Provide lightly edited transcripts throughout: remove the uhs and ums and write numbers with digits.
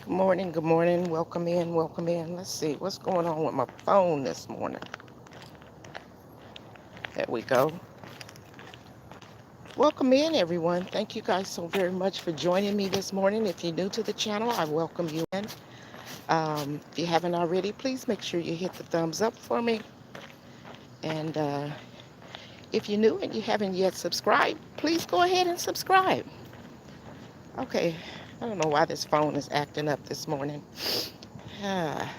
Good morning. Welcome in, welcome in. Let's see what's going on with my phone this morning. There we go. Welcome in, everyone. Thank you guys so very much for joining me this morning. If you're new to the channel, I welcome you in. If you haven't already, please make sure you hit the thumbs up for me. And if you're new and you haven't yet subscribed, please go ahead and subscribe. Okay, I don't know why this phone is acting up this morning. Ah,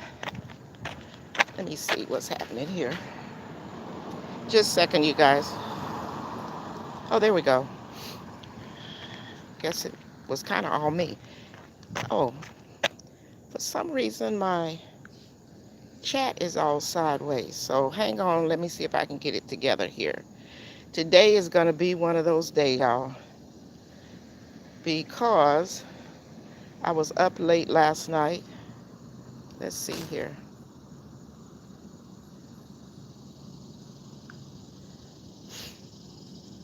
let me see what's happening here. Just a second, you guys. Oh, there we go. Guess it was kind of all me. Oh, for some reason my chat is all sideways. So hang on, let me see if I can get it together here. Today is going to be one of those days, y'all, because I was up late last night. Let's see here.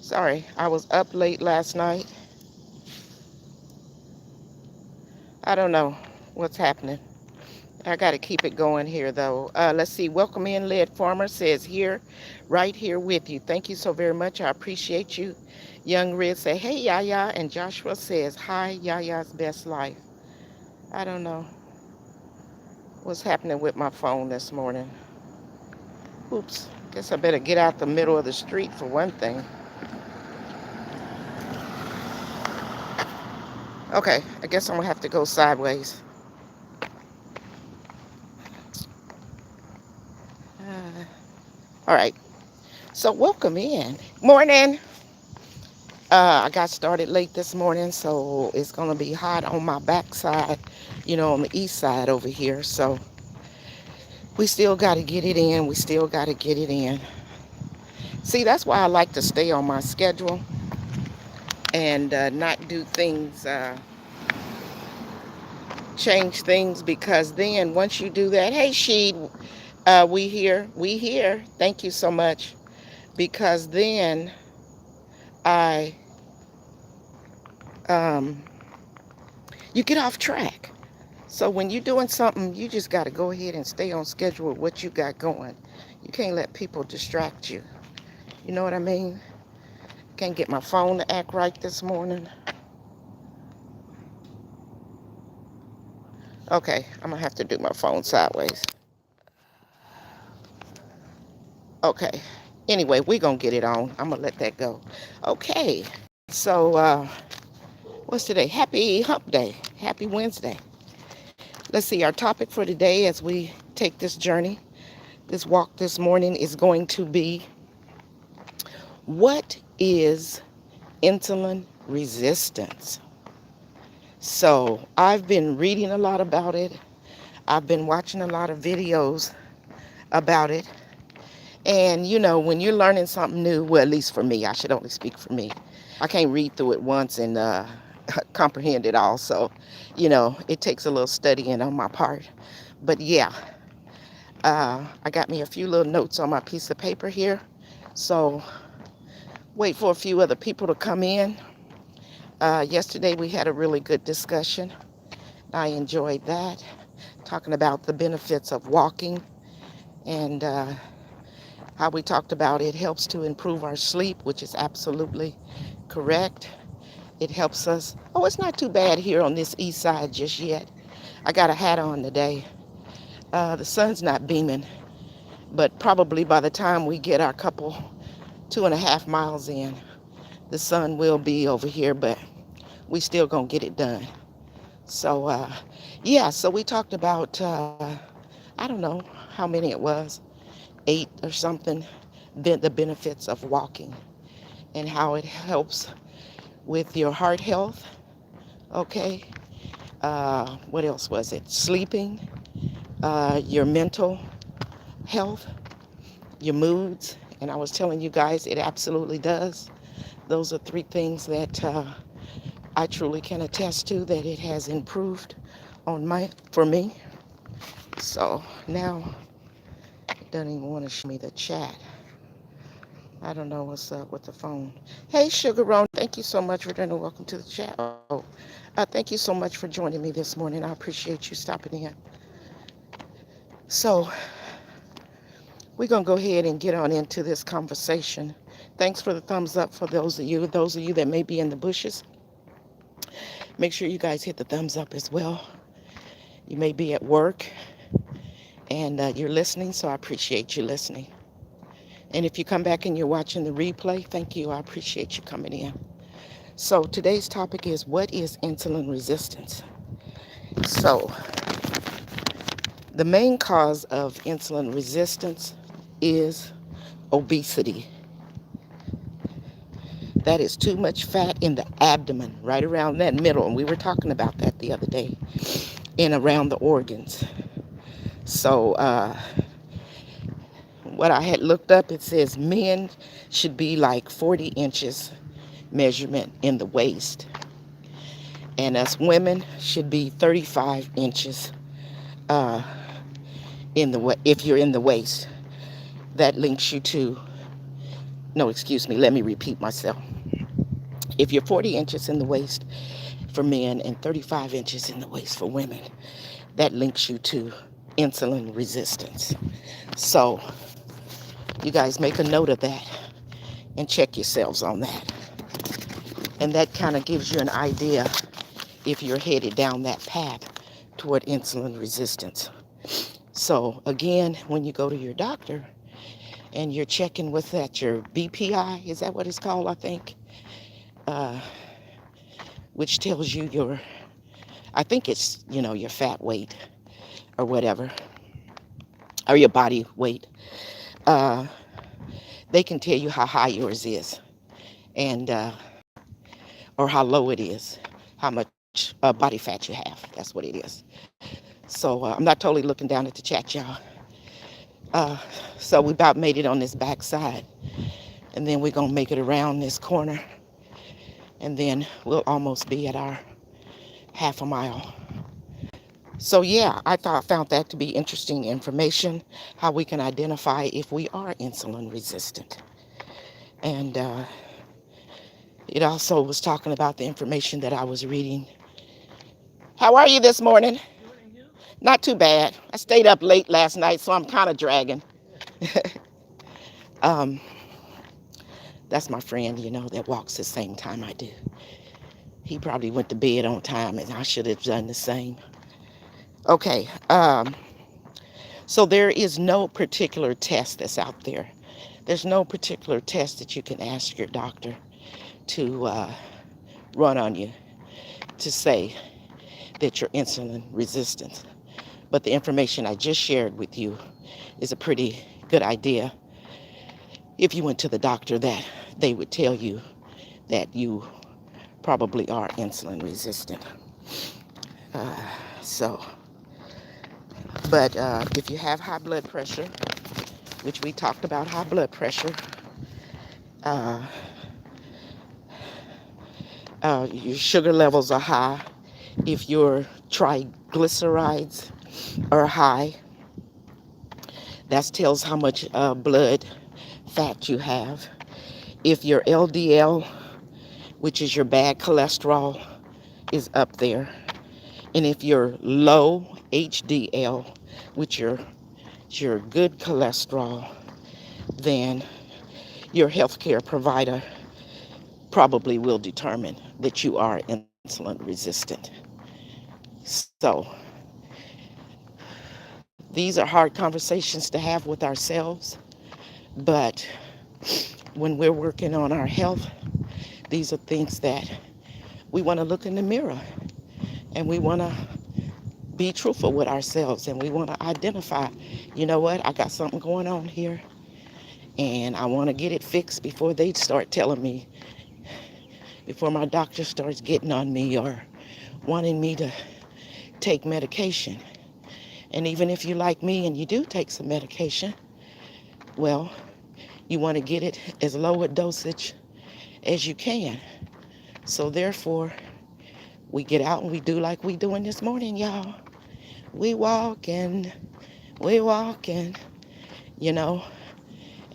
Sorry, I was up late last night. I don't know what's happening. I got to keep it going here, though. Let's see. Welcome in, Led Farmer says here, right here with you. Thank you so very much. I appreciate you. Young Red say, hey, Yaya. And Joshua says, hi, Yaya's Best Life. I don't know what's happening with my phone this morning. Oops. Guess I better get out the middle of the street for one thing. Okay, I guess I'm going to have to go sideways. All right. So welcome in. Morning. I got started late this morning, so it's going to be hot on my backside, on the east side over here. So we still got to get it in. We still got to get it in. See, that's why I like to stay on my schedule and not do things, change things, because then once you do that, hey, Sheed, we here. Thank you so much. Because then I, you get off track. So when you're doing something, you just got to go ahead and stay on schedule with what you got going. You can't let people distract you. You know what I mean? Can't get my phone to act right this morning. Okay, I'm going to have to do my phone sideways. Okay. Anyway, we're going to get it on. I'm going to let that go. Okay. So, what's today? Happy Hump Day. Happy Wednesday. Let's see. Our topic for today as we take this journey, this walk this morning, is going to be, what is insulin resistance? So I've been reading a lot about it. I've been watching a lot of videos about it. And, when you're learning something new, well, at least for me, I should only speak for me. I can't read through it once and comprehend it all. So, it takes a little studying on my part. But yeah, I got me a few little notes on my piece of paper here. So wait for a few other people to come in. Yesterday we had a really good discussion. I enjoyed that, talking about the benefits of walking, and how we talked about it helps to improve our sleep, which is absolutely correct. It helps us. Oh, it's not too bad here on this east side just yet. I got a hat on today. The sun's not beaming, but probably by the time we get our couple 2.5 miles in, the sun will be over here, but we still gonna get it done. So yeah, so we talked about I don't know how many it was, 8 or something, the benefits of walking and how it helps with your heart health. Okay. What else was it? Sleeping, your mental health, your moods. And I was telling you guys, it absolutely does. Those are 3 things that I truly can attest to, that it has improved for me. So now it doesn't even want to show me the chat. I don't know what's up with the phone. Hey, Sugar Ron, thank you so much for joining. Welcome to the chat. Thank you so much for joining me this morning. I appreciate you stopping in. So, we're going to go ahead and get on into this conversation. Thanks for the thumbs up for those of you. Those of you that may be in the bushes, make sure you guys hit the thumbs up as well. You may be at work and you're listening, so I appreciate you listening. And if you come back and you're watching the replay, thank you. I appreciate you coming in. So today's topic is, what is insulin resistance? So the main cause of insulin resistance is obesity. That is too much fat in the abdomen, right around that middle. And we were talking about that the other day, and around the organs. So what I had looked up, it says men should be like 40 inches measurement in the waist. And us women should be 35 inches if you're in the waist. That links you to, no, excuse me, let me repeat myself. If you're 40 inches in the waist for men and 35 inches in the waist for women, that links you to insulin resistance. So you guys make a note of that and check yourselves on that. And that kind of gives you an idea if you're headed down that path toward insulin resistance. So again, when you go to your doctor and you're checking with that, your BPI, is that what it's called, I think? Which tells you I think it's, your fat weight or whatever, or your body weight. They can tell you how high yours is, and or how low it is, how much body fat you have. That's what it is. So I'm not totally looking down at the chat, y'all. So we about made it on this back side, and then we're gonna make it around this corner, and then we'll almost be at our half a mile. So yeah, I found that to be interesting information, how we can identify if we are insulin resistant. And it also was talking about the information that I was reading. How are you this morning? Not too bad. I stayed up late last night, so I'm kind of dragging. That's my friend, that walks the same time I do. He probably went to bed on time, and I should have done the same. Okay, so there is no particular test that's out there. There's no particular test that you can ask your doctor to run on you to say that you're insulin resistant. But the information I just shared with you is a pretty good idea. If you went to the doctor, that they would tell you that you probably are insulin resistant. But if you have high blood pressure, which we talked about high blood pressure, your sugar levels are high, if your triglycerides are high, that tells how much blood fat you have. If your LDL, which is your bad cholesterol, is up there, and if you're low HDL, which is your good cholesterol, then your healthcare provider probably will determine that you are insulin resistant. So these are hard conversations to have with ourselves, but when we're working on our health, these are things that we want to look in the mirror, and we want to be truthful with ourselves, and we want to identify, you know what, I got something going on here, and I want to get it fixed before they start telling me, before my doctor starts getting on me or wanting me to take medication. And even if you like me and you do take some medication, well, you want to get it as low a dosage as you can. So therefore, we get out and we do like we doing this morning, y'all. We walking,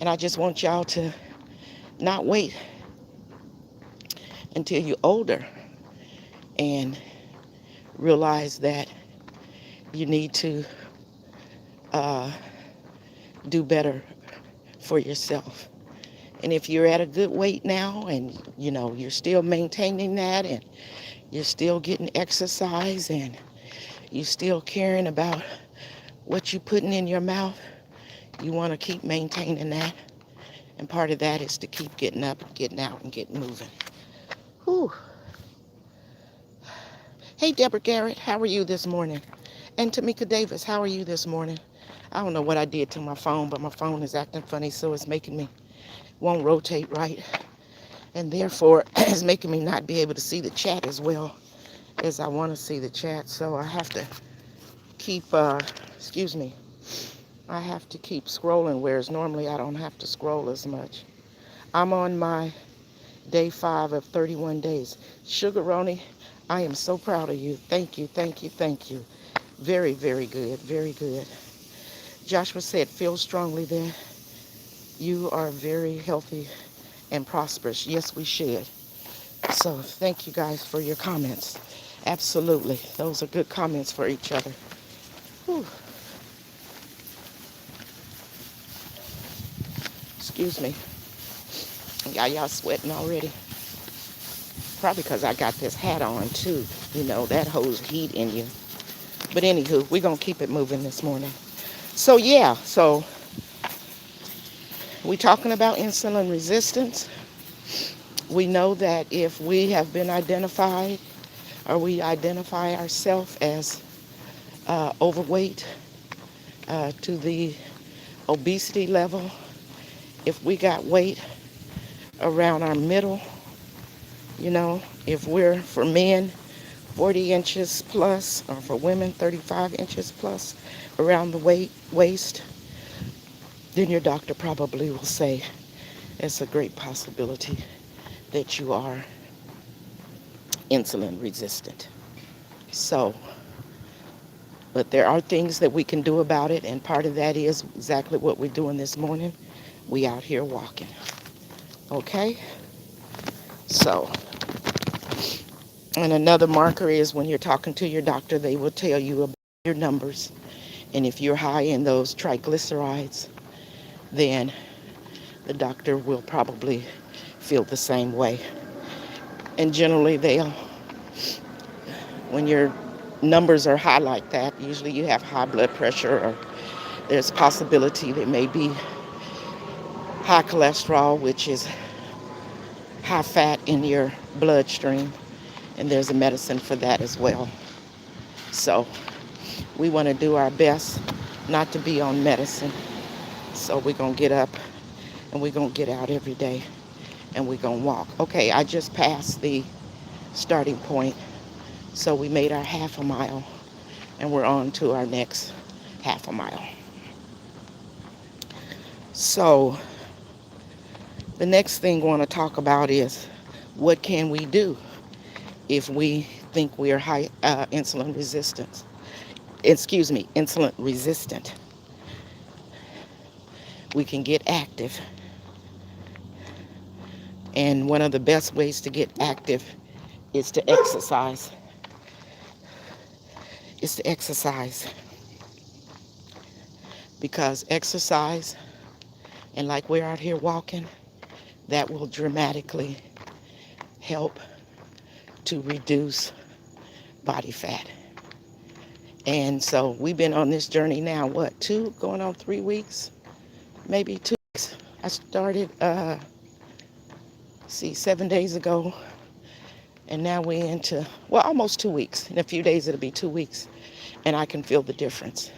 and I just want y'all to not wait until you're older and realize that you need to uh, do better for yourself. And if you're at a good weight now and you're still maintaining that and you're still getting exercise and you're still caring about what you're putting in your mouth, you want to keep maintaining that. And part of that is to keep getting up and getting out and getting moving. Whew. Hey, Deborah Garrett, how are you this morning? And Tamika Davis, how are you this morning? I don't know what I did to my phone, but my phone is acting funny, so it's making me won't rotate right. And therefore, it's making me not be able to see the chat as well as I want to see the chat. So I have to keep, excuse me, I have to keep scrolling, whereas normally I don't have to scroll as much. I'm on my day 5 of 31 days. Sugar Roni, I am so proud of you. Thank you, thank you, thank you. Very, very good, very good. Joshua said, feel strongly there. You are very healthy and prosperous. Yes, we should. So thank you guys for your comments. Absolutely. Those are good comments for each other. Whew. Excuse me. Y'all sweating already. Probably because I got this hat on too. That holds heat in you. But anywho, we're going to keep it moving this morning. So yeah, we're talking about insulin resistance. We know that if we have been identified or we identify ourselves as overweight to the obesity level, if we got weight around our middle, if we're, for men, 40 inches plus, or for women, 35 inches plus around the waist, then your doctor probably will say it's a great possibility that you are insulin resistant. So, but there are things that we can do about it, and part of that is exactly what we're doing this morning. We out here walking. Okay? So, and another marker is when you're talking to your doctor, they will tell you about your numbers. And if you're high in those triglycerides, then the doctor will probably feel the same way. And generally when your numbers are high like that, usually you have high blood pressure, or there's possibility there may be high cholesterol, which is high fat in your bloodstream. And there's a medicine for that as well. So we want to do our best not to be on medicine. So we're going to get up and we're going to get out every day and we're going to walk. Okay, I just passed the starting point. So we made our half a mile and we're on to our next half a mile. So the next thing I want to talk about is what can we do if we think we are high insulin resistant. Insulin resistant. We can get active. And one of the best ways to get active is to exercise. Because exercise, and like we're out here walking, that will dramatically help to reduce body fat. And so we've been on this journey now, going on 3 weeks? Maybe 2 weeks. I started, 7 days ago. And now we're into, almost 2 weeks. In a few days, it'll be 2 weeks. And I can feel the difference.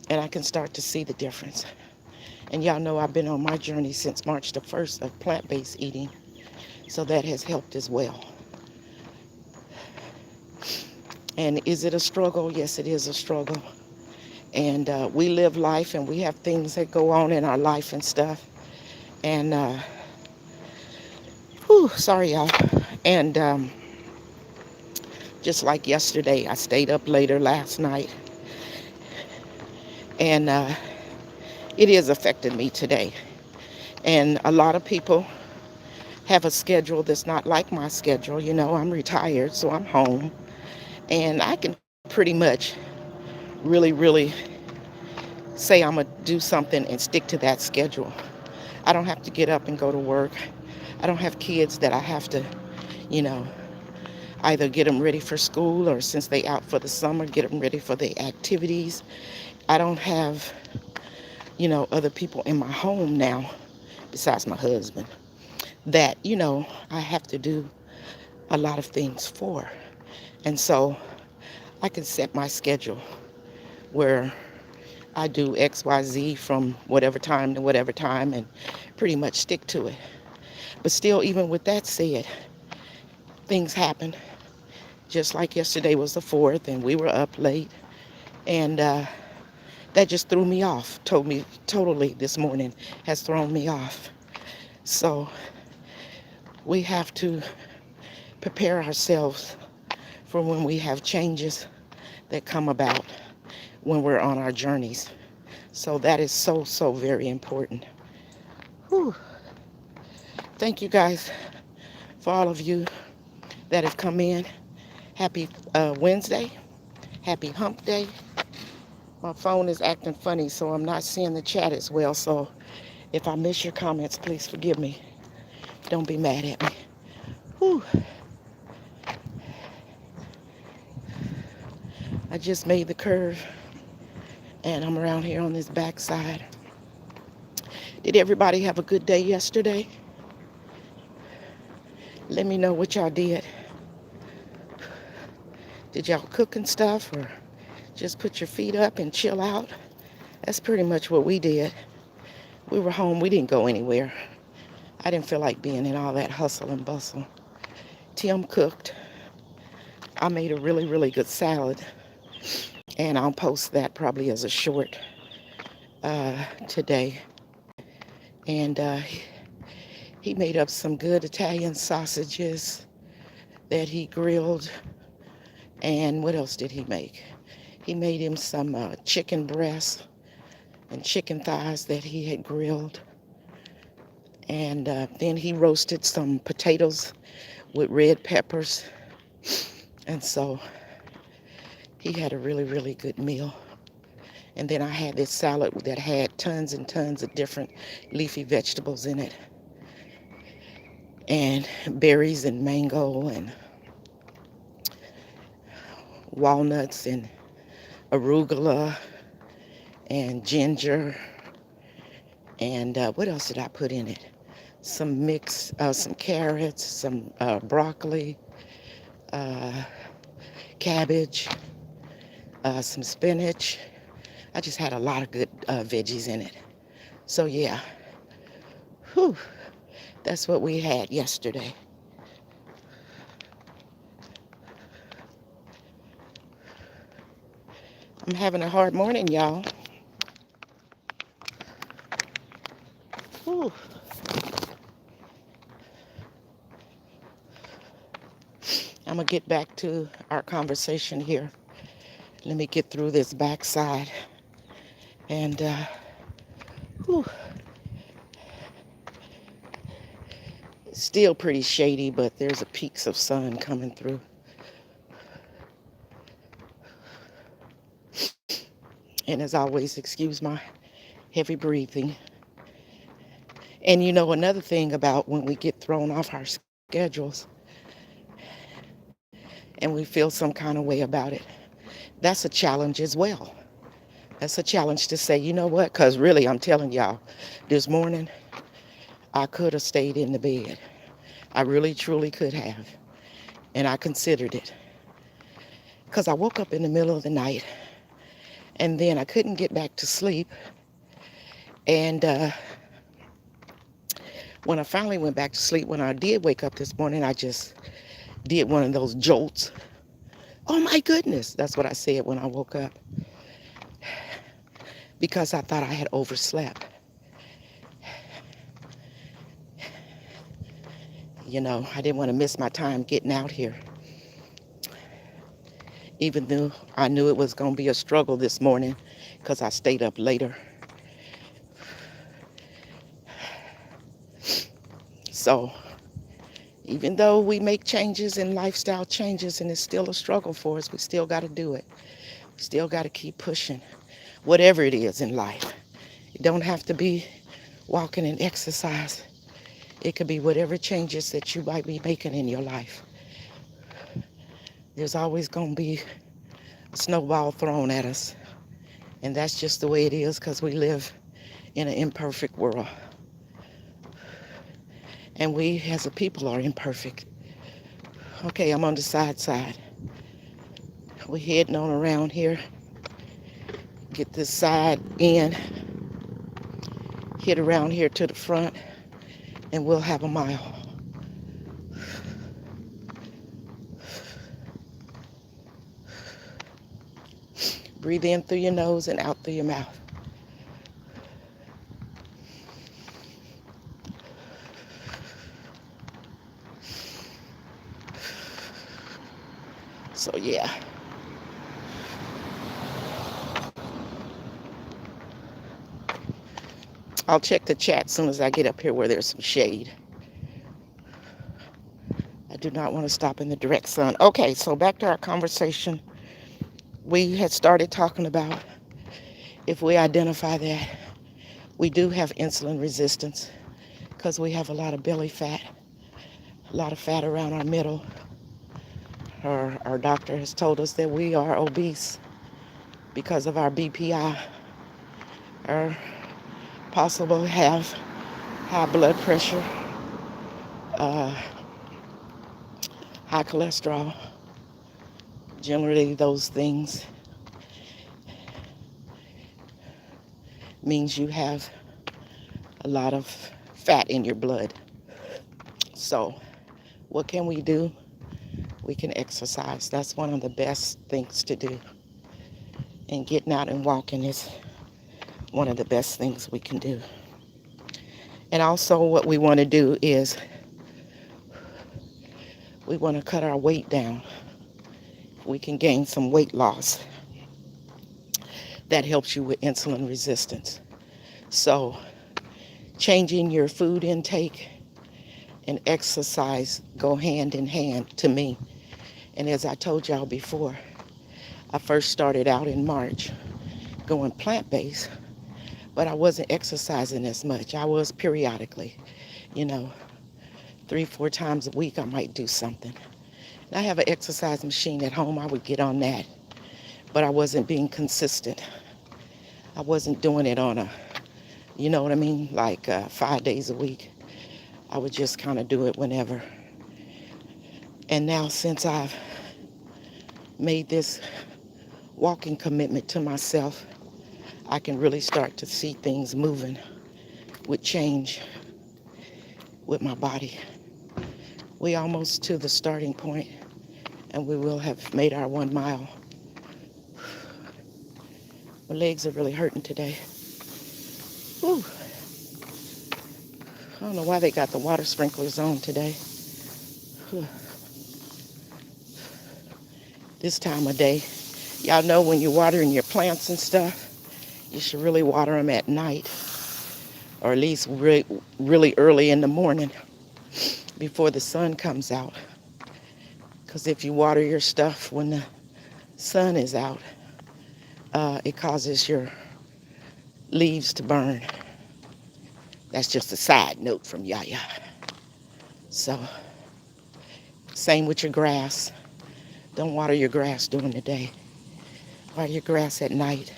And I can start to see the difference. And y'all know I've been on my journey since March the 1st of plant-based eating. So that has helped as well. And is it a struggle? Yes, it is a struggle. And we live life and we have things that go on in our life and stuff. And, sorry y'all. And just like yesterday, I stayed up later last night. And it is affecting me today. And a lot of people have a schedule that's not like my schedule. You know, I'm retired, so I'm home. And I can pretty much really say I'm going to do something and stick to that schedule. I don't have to get up and go to work. I don't have kids that I have to, you know, either get them ready for school or since they out for the summer, get them ready for the activities. I don't have, other people in my home now, besides my husband, that, I have to do a lot of things for. And so I can set my schedule where I do XYZ from whatever time to whatever time and pretty much stick to it. But still, even with that said, things happen. Just like yesterday was the 4th and we were up late. And that just threw me off. Told me totally this morning has thrown me off. So we have to prepare ourselves for when we have changes that come about when we're on our journeys. So that is so very important. Whew. Thank you guys for all of you that have come in. Happy Wednesday. Happy hump day. My phone is acting funny, so I'm not seeing the chat as well. So if I miss your comments, please forgive me. Don't be mad at me. Whew. I just made the curve, and I'm around here on this backside. Did everybody have a good day yesterday? Let me know what y'all did. Did y'all cook and stuff, or just put your feet up and chill out? That's pretty much what we did. We were home. We didn't go anywhere. I didn't feel like being in all that hustle and bustle. Tim cooked. I made a really good salad, and I'll post that probably as a short today. And he made up some good Italian sausages that he grilled. And what else did he make? He made him some chicken breasts and chicken thighs that he had grilled. And then he roasted some potatoes with red peppers. And so he had a really good meal. And then I had this salad that had tons and tons of different leafy vegetables in it. And berries and mango and walnuts and arugula and ginger. And what else did I put in it? Some some carrots, some broccoli, cabbage, some spinach. I just had a lot of good veggies in it. So yeah, whew, that's what we had yesterday. I'm having a hard morning, y'all. Whew. I'm going to get back to our conversation here. Let me get through this backside. And, whew. It's still pretty shady, but there's a peaks of sun coming through. And as always, excuse my heavy breathing. And another thing about when we get thrown off our schedules and we feel some kind of way about it, that's a challenge as well. That's a challenge to say, you know what? Because really, I'm telling y'all, this morning, I could have stayed in the bed. I really, truly could have. And I considered it. Because I woke up in the middle of the night, and then I couldn't get back to sleep. And when I finally went back to sleep, when I did wake up this morning, I just did one of those jolts. Oh my goodness, that's what I said when I woke up. Because I thought I had overslept. I didn't want to miss my time getting out here. Even though I knew it was going to be a struggle this morning because I stayed up later. So even though we make changes and lifestyle changes and it's still a struggle for us, we still got to do it. We still got to keep pushing, whatever it is in life. It don't have to be walking and exercise. It could be whatever changes that you might be making in your life. There's always going to be a snowball thrown at us. And that's just the way it is because we live in an imperfect world. And we as a people are imperfect. Okay, I'm on the side. We're heading on around here. Get this side in. Hit around here to the front. And we'll have a mile. Breathe in through your nose and out through your mouth. So yeah. I'll check the chat as soon as I get up here where there's some shade. I do not want to stop in the direct sun. Okay, so back to our conversation. We had started talking about if we identify that we do have insulin resistance because we have a lot of belly fat, a lot of fat around our middle. Our doctor has told us that we are obese because of our BPI, or possible have high blood pressure, high cholesterol. Generally, those things means you have a lot of fat in your blood. So what can we do? We can exercise. That's one of the best things to do. And getting out and walking is one of the best things we can do. And also what we want to do is we want to cut our weight down. We can gain some weight loss. That helps you with insulin resistance. So changing your food intake and exercise go hand in hand to me. And as I told y'all before, I first started out in March going plant-based, but I wasn't exercising as much. I was periodically, 3-4 times a week I might do something. And I have an exercise machine at home. I would get on that, but I wasn't being consistent. I wasn't doing it on like 5 days a week. I would just kind of do it whenever. And now since I've made this walking commitment to myself, I can really start to see things moving with change with my body. We almost to the starting point, and we will have made our 1 mile. My legs are really hurting today. Whew. I don't know why they got the water sprinklers on today. This time of day, y'all know when you're watering your plants and stuff, you should really water them at night, or at least really early in the morning before the sun comes out. Because if you water your stuff when the sun is out, it causes your leaves to burn. That's just a side note from Yaya. So, same with your grass. Don't water your grass during the day. Water your grass at night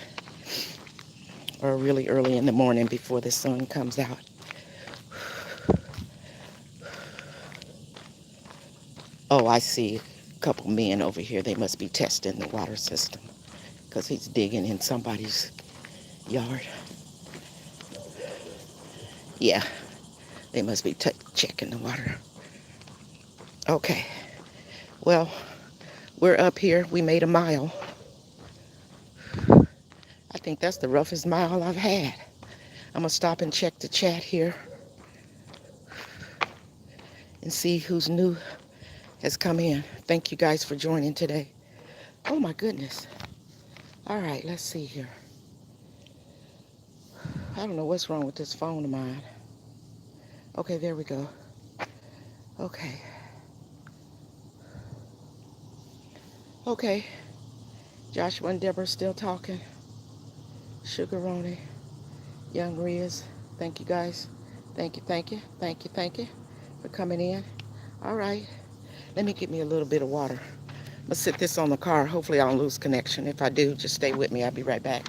or really early in the morning before the sun comes out. Oh, I see a couple men over here. They must be testing the water system because he's digging in somebody's yard. Yeah, they must be checking the water. Okay, well, we're up here. We made a mile. I think that's the roughest mile I've had. I'm going to stop and check the chat here and see who's new has come in. Thank you guys for joining today. Oh my goodness. All right, let's see here. I don't know what's wrong with this phone of mine. Okay, there we go. Okay. Okay. Joshua and Deborah still talking. Sugaroni, Young Riz. Thank you guys. Thank you, thank you, thank you, thank you for coming in. All right. Let me get me a little bit of water. I'm gonna sit this on the car. Hopefully I don't lose connection. If I do, just stay with me. I'll be right back.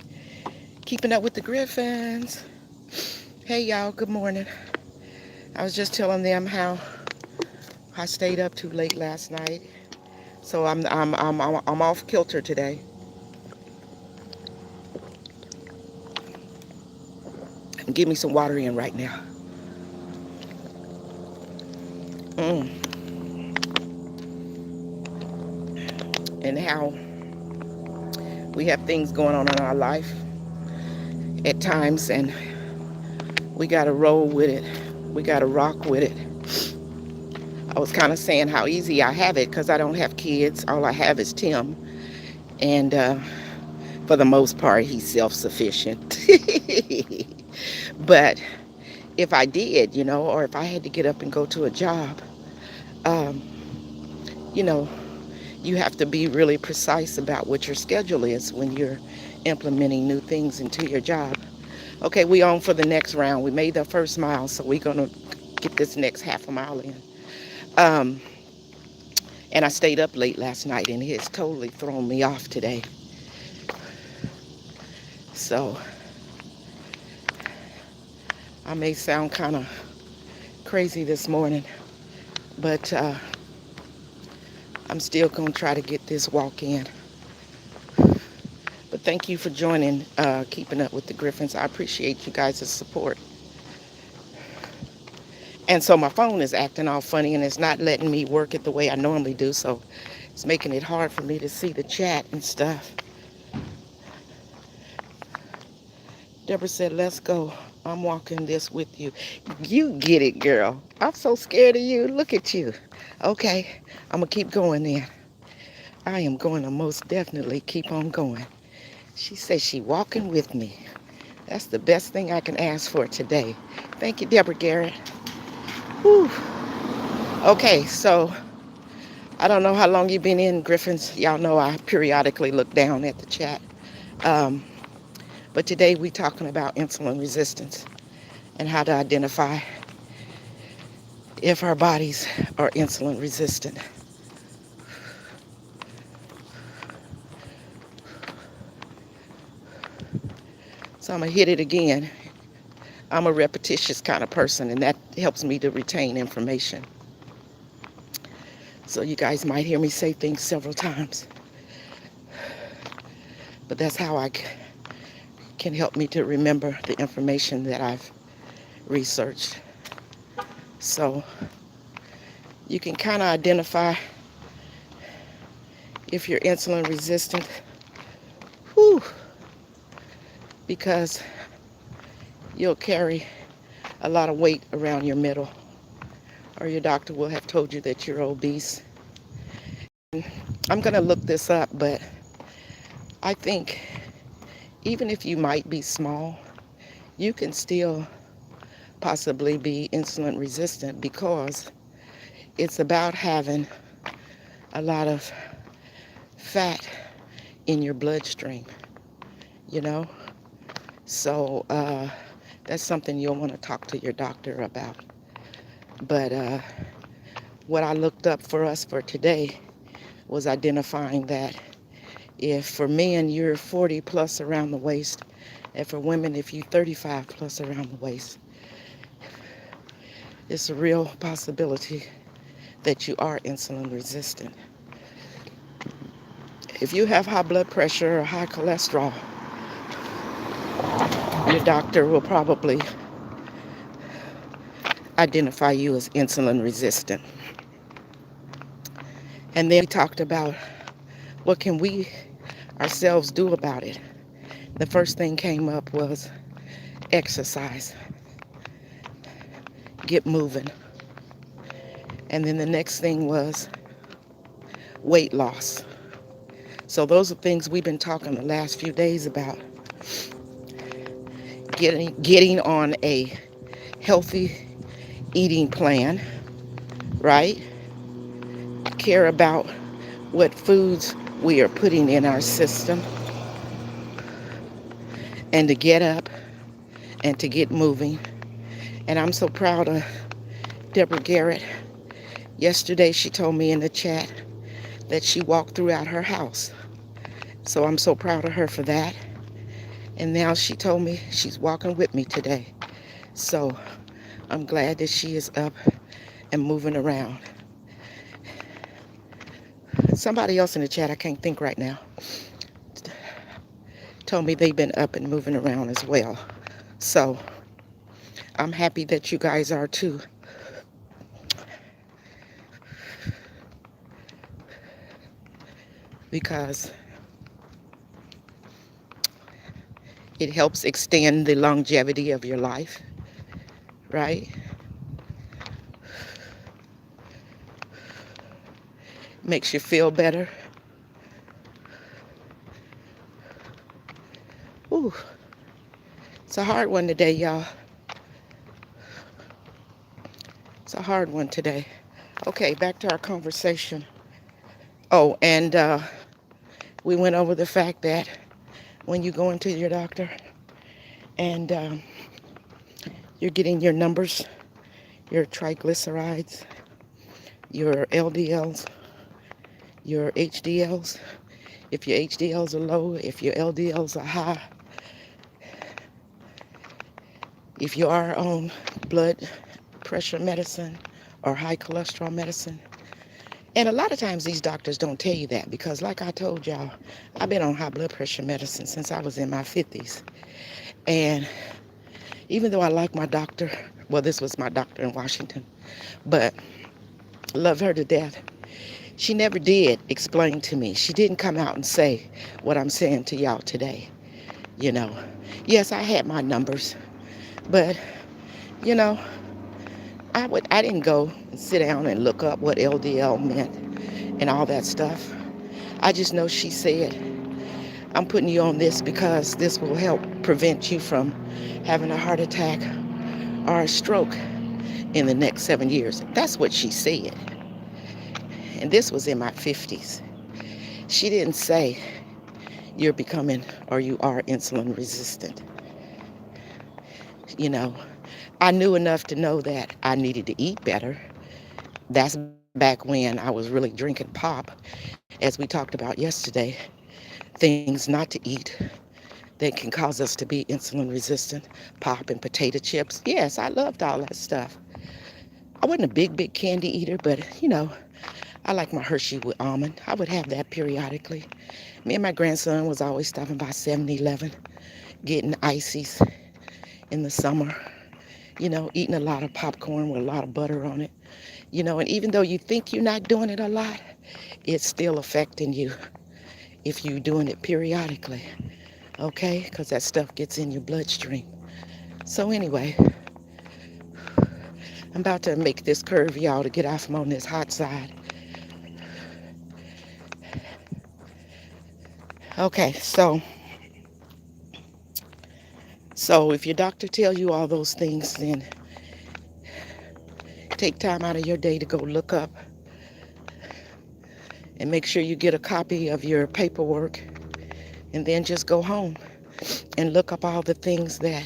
Keeping up with the Griffins. Hey y'all, good morning. I was just telling them how I stayed up too late last night. So I'm off kilter today. Give me some water in right now. And how we have things going on in our life at times, and we got to roll with it. We got to rock with it. I was kind of saying how easy I have it because I don't have kids. All I have is Tim. And for the most part, he's self-sufficient. But if I did, or if I had to get up and go to a job, um, you know, you have to be really precise about what your schedule is when you're implementing new things into your job. Okay, we on for the next round. We made the first mile, so we're going to get this next half a mile in. Um, and I stayed up late last night, and it has totally thrown me off today. So I may sound kind of crazy this morning, but I'm still going to try to get this walk in. But thank you for joining, Keeping Up with the Griffins. I appreciate you guys' support. And so my phone is acting all funny, and it's not letting me work it the way I normally do, so it's making it hard for me to see the chat and stuff. Deborah said, let's go. I'm walking this with you. You get it, girl. I'm so scared of you. Look at you. Okay, I'm going to keep going then. I am going to most definitely keep on going. She says she walking with me. That's the best thing I can ask for today. Thank you, Deborah Garrett. Whew. Okay, so I don't know how long you've been in, Griffins. Y'all know I periodically look down at the chat. But today we're talking about insulin resistance and how to identify if our bodies are insulin resistant. So I'm going to hit it again. I'm a repetitious kind of person, and that helps me to retain information. So you guys might hear me say things several times. But that's how I can help me to remember the information that I've researched. So you can kind of identify if you're insulin resistant. Whew, because you'll carry a lot of weight around your middle, or your doctor will have told you that you're obese. I'm going to look this up, but I think even if you might be small, you can still possibly be insulin resistant because it's about having a lot of fat in your bloodstream, So that's something you'll want to talk to your doctor about. But what I looked up for us for today was identifying that if for men you're 40 plus around the waist, and for women if you're 35 plus around the waist, it's a real possibility that you are insulin resistant. If you have high blood pressure or high cholesterol, your doctor will probably identify you as insulin resistant. And then we talked about what can we ourselves do about it. The first thing came up was exercise. Get moving. And then the next thing was weight loss. So those are things we've been talking the last few days about. Getting on a healthy eating plan, right? Care about what foods we are putting in our system, and to get up and to get moving. And I'm so proud of Deborah Garrett. Yesterday she told me in the chat that she walked throughout her house. So I'm so proud of her for that. And now she told me she's walking with me today. So I'm glad that she is up and moving around. Somebody else in the chat, I can't think right now, told me they've been up and moving around as well. So I'm happy that you guys are too, because it helps extend the longevity of your life, right? Makes you feel better. Ooh, it's a hard one today, y'all. It's a hard one today. Okay, back to our conversation. Oh, and we went over the fact that when you go into your doctor and you're getting your numbers, your triglycerides, your LDLs, your HDLs, if your HDLs are low, if your LDLs are high, if you are on blood pressure medicine or high cholesterol medicine. And a lot of times these doctors don't tell you that, because like I told y'all, I've been on high blood pressure medicine since I was in my 50s. And even though I like my doctor, well, this was my doctor in Washington, but love her to death, she never did explain to me. She didn't come out and say what I'm saying to y'all today. You know, yes, I had my numbers, but you know, I didn't go and sit down and look up what LDL meant and all that stuff. I just know she said, I'm putting you on this because this will help prevent you from having a heart attack or a stroke in the next 7 years. That's what she said. And this was in my 50s. She didn't say you're becoming or you are insulin resistant. You know, I knew enough to know that I needed to eat better. That's back when I was really drinking pop, as we talked about yesterday. Things not to eat that can cause us to be insulin resistant. Pop and potato chips. Yes, I loved all that stuff. I wasn't a big candy eater, but I like my Hershey with almond. I would have that periodically. Me and my grandson was always stopping by 7-Eleven, getting ices in the summer. Eating a lot of popcorn with a lot of butter on it. And even though you think you're not doing it a lot, it's still affecting you if you're doing it periodically, okay? Because that stuff gets in your bloodstream. So anyway, I'm about to make this curve, y'all, to get off from on this hot side. Okay, so if your doctor tells you all those things, then take time out of your day to go look up and make sure you get a copy of your paperwork, and then just go home and look up all the things that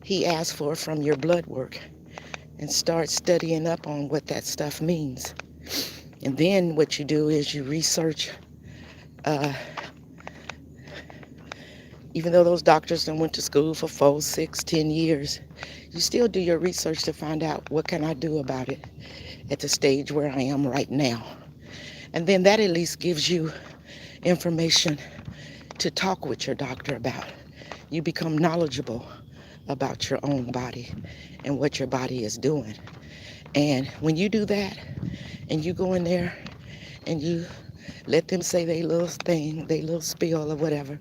he asked for from your blood work and start studying up on what that stuff means. And then what you do is you research. Even though those doctors done went to school for 4, 6, 10 years, you still do your research to find out what can I do about it at the stage where I am right now. And then that at least gives you information to talk with your doctor about. You become knowledgeable about your own body and what your body is doing. And when you do that and you go in there and you let them say their little thing, their little spiel or whatever,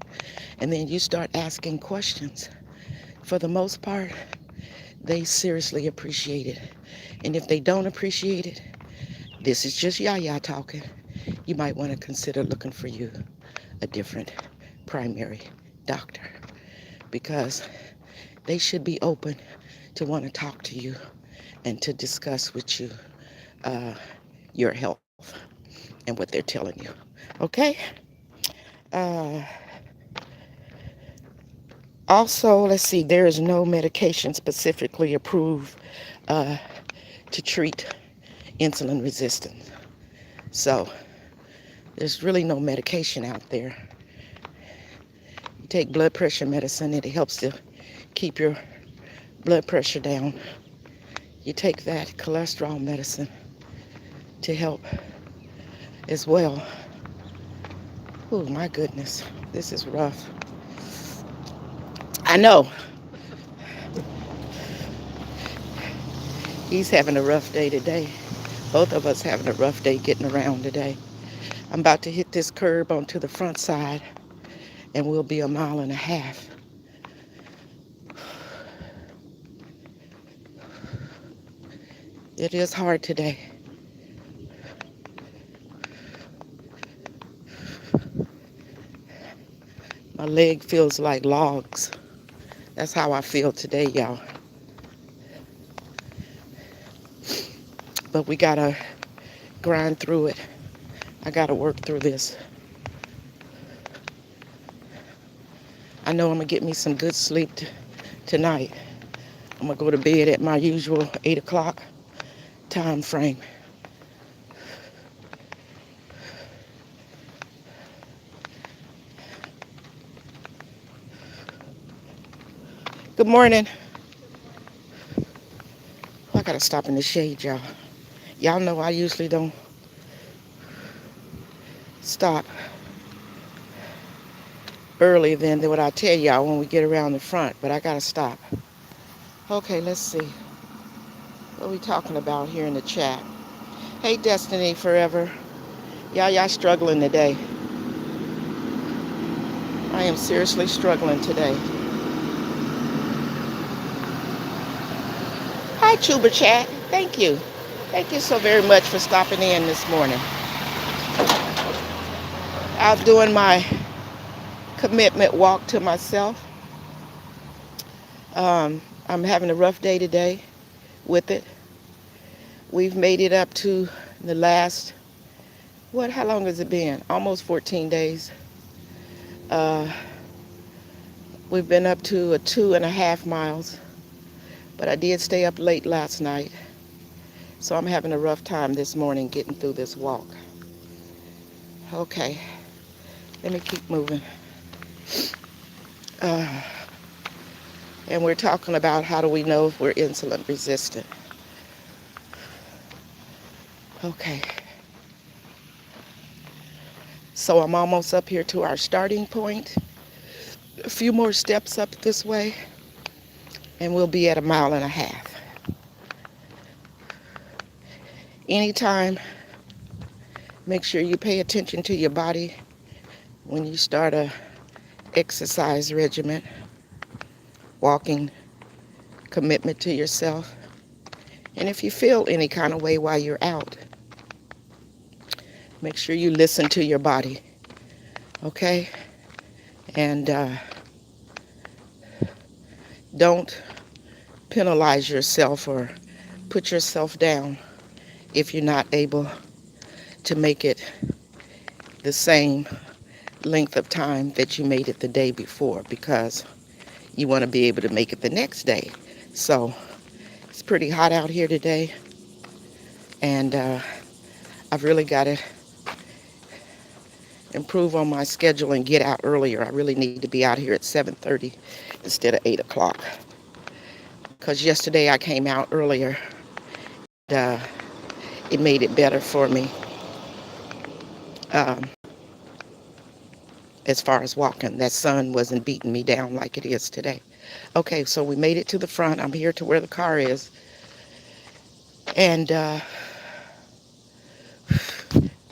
and then you start asking questions, for the most part, they seriously appreciate it. And if they don't appreciate it, this is just Yaya talking, you might want to consider looking for you a different primary doctor, because they should be open to want to talk to you and to discuss with you uh, your health and what they're telling you. Okay? Uh, Also, let's see, there is no medication specifically approved uh, to treat insulin resistance. So there's really no medication out there. You take blood pressure medicine, it helps to keep your blood pressure down. You take that cholesterol medicine to help as well. Oh my goodness, this is rough. I know he's having a rough day today. Both of us having a rough day getting around today. I'm about to hit this curb onto the front side and we'll be 1.5 miles. It is hard today. My leg feels like logs. That's how I feel today, y'all. But we gotta grind through it. I gotta work through this. I know I'm gonna get me some good sleep tonight. I'm gonna go to bed at my usual 8 o'clock time frame. Good morning. I gotta stop in the shade, y'all. Y'all know I usually don't stop earlier than what I tell y'all when we get around the front, but I gotta stop. Okay, let's see. What are we talking about here in the chat? Hey, Destiny Forever. Y'all struggling today. I am seriously struggling today. Hi, Chuba Chat. Thank you. Thank you so very much for stopping in this morning. Out doing my commitment walk to myself. I'm having a rough day today with it. We've made it up to the last, how long has it been? Almost 14 days. We've been up to 2.5 miles, but I did stay up late last night. So I'm having a rough time this morning getting through this walk. Okay, let me keep moving. And we're talking about how do we know if we're insulin resistant. Okay. So I'm almost up here to our starting point. A few more steps up this way, and we'll be at 1.5 miles. Anytime, make sure you pay attention to your body when you start a exercise regimen, walking, commitment to yourself. And if you feel any kind of way while you're out, make sure you listen to your body, okay? And don't penalize yourself or put yourself down if you're not able to make it the same length of time that you made it the day before, because you want to be able to make it the next day. So it's pretty hot out here today, and I've really got to improve on my schedule and get out earlier. I really need to be out here at 7:30 instead of 8 o'clock, because yesterday I came out earlier, and it made it better for me um, as far as walking. That sun wasn't beating me down like it is today. Okay, so we made it to the front. I'm here to where the car is, and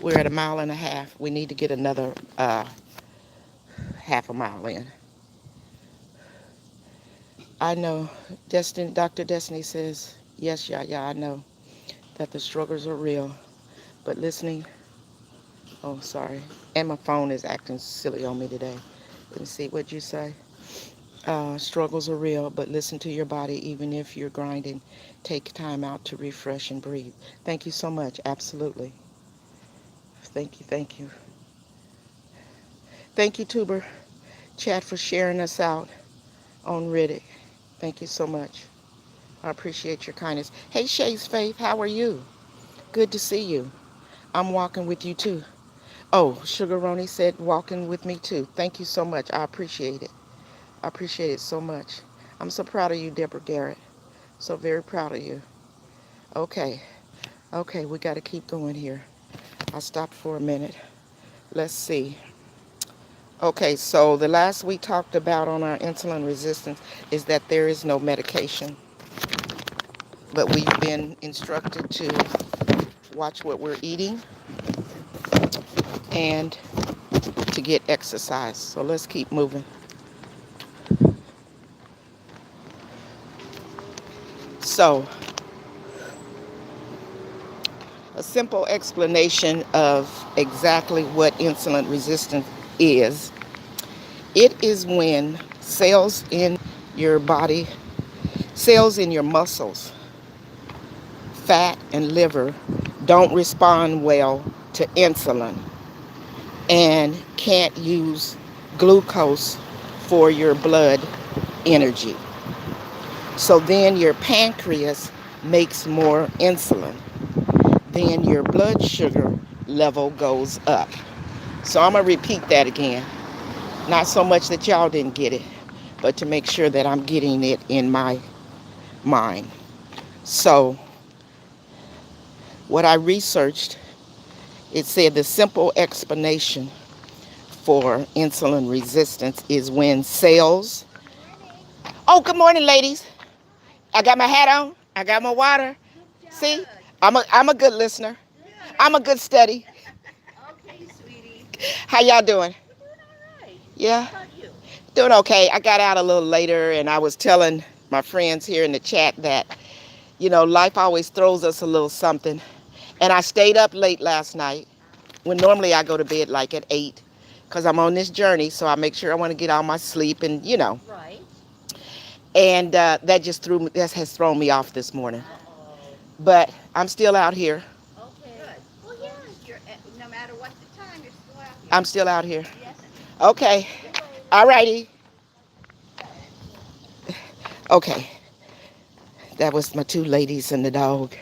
we're at 1.5 miles. We need to get another half a mile in. I know Dr. Destiny says, yes, yeah, I know that the struggles are real, but listening, oh, sorry, and my phone is acting silly on me today. Let me see, what'd you say? Struggles are real, but listen to your body. Even if you're grinding, take time out to refresh and breathe. Thank you so much. Absolutely. Thank you. Thank you. Thank you, Tuber Chat, for sharing us out on Riddick. Thank you so much. I appreciate your kindness. Hey, Shay's Faith, how are you? Good to see you. I'm walking with you too. Oh, Sugar Roni said walking with me too. Thank you so much. I appreciate it. I appreciate it so much. I'm so proud of you, Deborah Garrett. So very proud of you. Okay. Okay, we got to keep going here. I stopped for a minute. Let's see. Okay, so the last we talked about on our insulin resistance is that there is no medication, but we've been instructed to watch what we're eating and to get exercise. So let's keep moving. So, a simple explanation of exactly what insulin resistance is. It is when cells in your body, cells in your muscles, fat, and liver don't respond well to insulin and can't use glucose for your blood energy. So then your pancreas makes more insulin. Then your blood sugar level goes up. So I'm going to repeat that again. Not so much that y'all didn't get it, but to make sure that I'm getting it in my mind. So what I researched, it said the simple explanation for insulin resistance is when cells... Oh, good morning, ladies. I got my hat on. I got my water. See, I'm a good listener. I'm a good study. Okay, sweetie. How y'all doing? We're doing all right. Yeah, How about you? doing okay. I got out a little later, and I was telling my friends here in the chat that, life always throws us a little something. And I stayed up late last night when normally I go to bed like at 8 because I'm on this journey, so I make sure I want to get all my sleep and. Right. And that has thrown me off this morning. Uh-oh. But I'm still out here. Okay. Good. Well, yeah, no matter what the time, you're still out here. I'm still out here. Yes. Okay. See you later. All righty. Okay. That was my two ladies and the dog.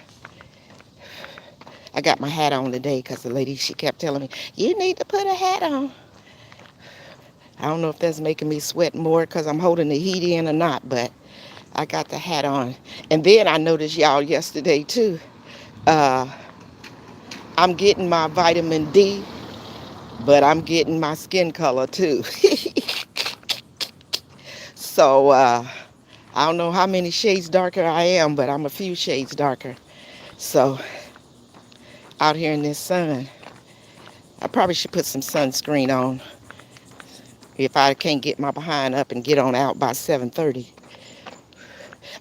I got my hat on today because the lady, she kept telling me, you need to put a hat on. I don't know if that's making me sweat more because I'm holding the heat in or not, but I got the hat on. And then I noticed y'all yesterday too. Uh, I'm getting my vitamin D, but I'm getting my skin color too. So I don't know how many shades darker I am, but I'm a few shades darker. So out here in this sun, I probably should put some sunscreen on if I can't get my behind up and get on out by 7:30.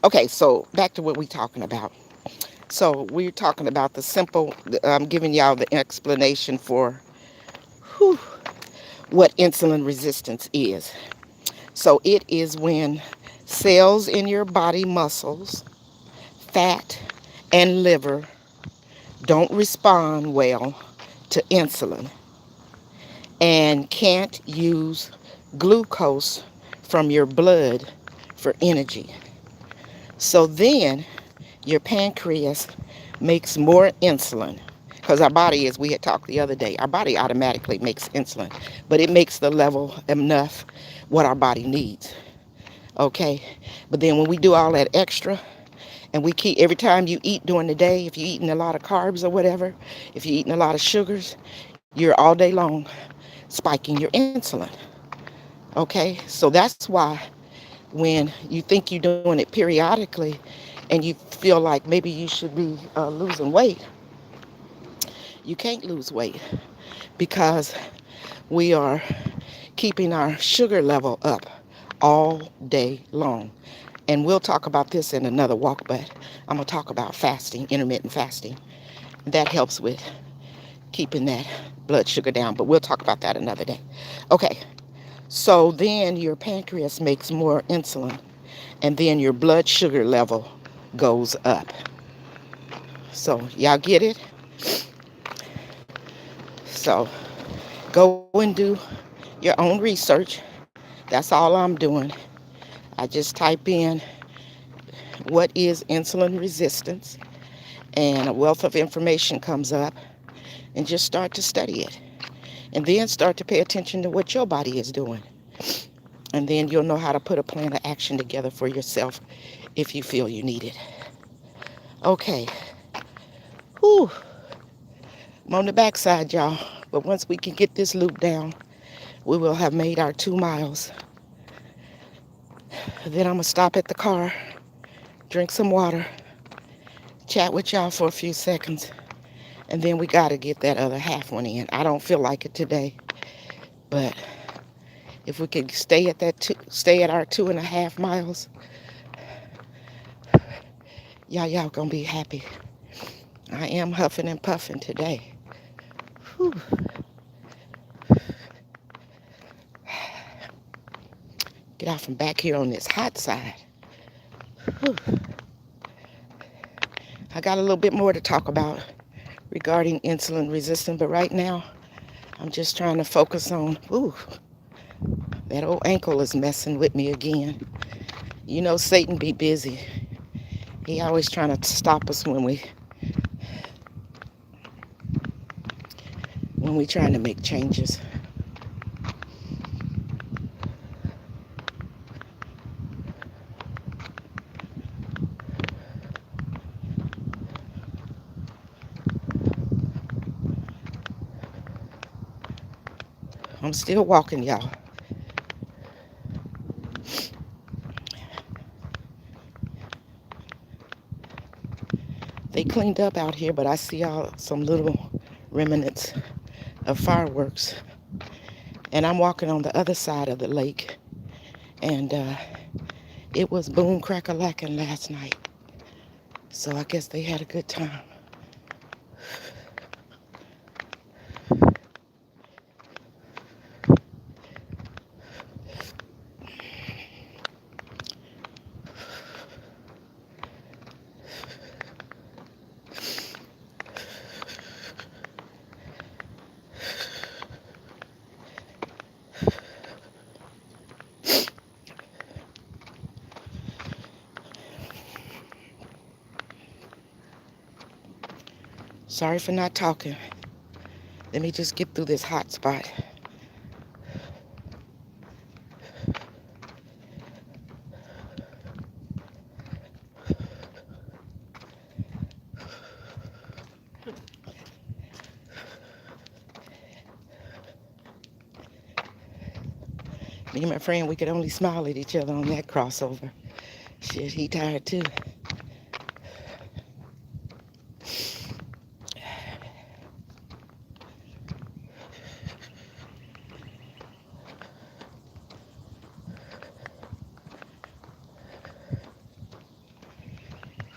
Okay, so back to what we're talking about. So we're talking about the simple, I'm giving y'all the explanation for whew, what insulin resistance is. So it is when cells in your body muscles, fat, and liver don't respond well to insulin and can't use glucose from your blood for energy. So then your pancreas makes more insulin because our body, as we had talked the other day, our body automatically makes insulin, but it makes the level enough what our body needs. Okay, but then when we do all that extra and we keep every time you eat during the day, if you're eating a lot of carbs or whatever, if you're eating a lot of sugars, you're all day long spiking your insulin. Okay, so that's why when you think you're doing it periodically and you feel like maybe you should be losing weight, you can't lose weight because we are keeping our sugar level up all day long. And we'll talk about this in another walk, but I'm going to talk about fasting, intermittent fasting. That helps with keeping that blood sugar down, but we'll talk about that another day. Okay, So then your pancreas makes more insulin, and then your blood sugar level goes up. So y'all get it? So go and do your own research. That's all I'm doing. I just type in what is insulin resistance, and a wealth of information comes up, and just start to study it. And then start to pay attention to what your body is doing. And then you'll know how to put a plan of action together for yourself if you feel you need it. Okay. Whew. I'm on the backside, y'all. But once we can get this loop down, we will have made our 2 miles. Then I'm going to stop at the car, drink some water, chat with y'all for a few seconds, and then we got to get that other half one in. I don't feel like it today, but if we could stay at stay at our 2.5 miles, y'all gonna be happy. I am huffing and puffing today. Whew. Get out from back here on this hot side. Whew. I got a little bit more to talk about regarding insulin resistance, but right now I'm just trying to focus on, that old ankle is messing with me again. You know Satan be busy. He always trying to stop us when we trying to make changes. I'm still walking, y'all. They cleaned up out here, but I see some little remnants of fireworks. And I'm walking on the other side of the lake. And it was boom crack-a-lackin' last night. So I guess they had a good time. Sorry for not talking. Let me just get through this hot spot. Me and my friend, we could only smile at each other on that crossover. Shit, he tired too.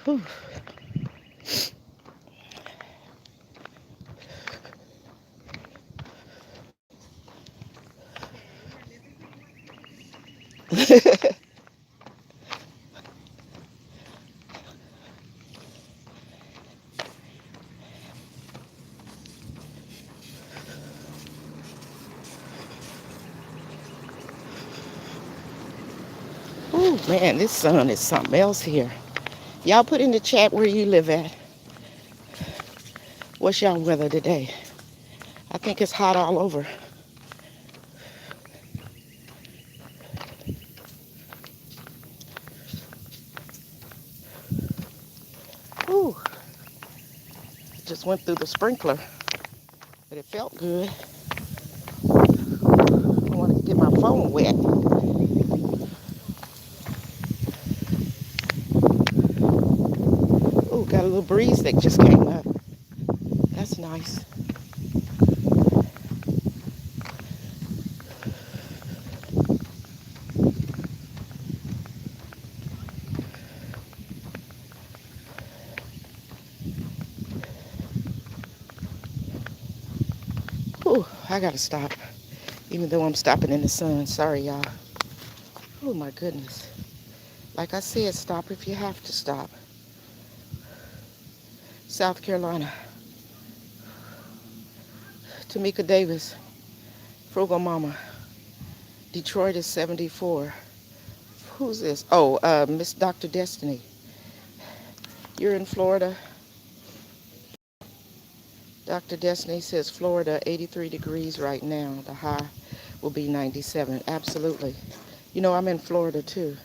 Whew. Ooh, man, this sun is something else here. Y'all put in the chat where you live at. What's y'all weather today? I think it's hot all over. Ooh, just went through the sprinkler, but it felt good. I want to get my phone wet. Ooh, got a little breeze that just came up. That's nice. Ooh, I gotta stop. even though I'm stopping in the sun. Sorry, y'all. Oh, my goodness. Like I said, stop if you have to stop. South Carolina. Tamika Davis. Frugal Mama. Detroit is 74. Who's this? Oh, Miss Dr. Destiny. You're in Florida. Dr. Destiny says Florida, 83 degrees right now. The high will be 97. Absolutely. You know, I'm in Florida too.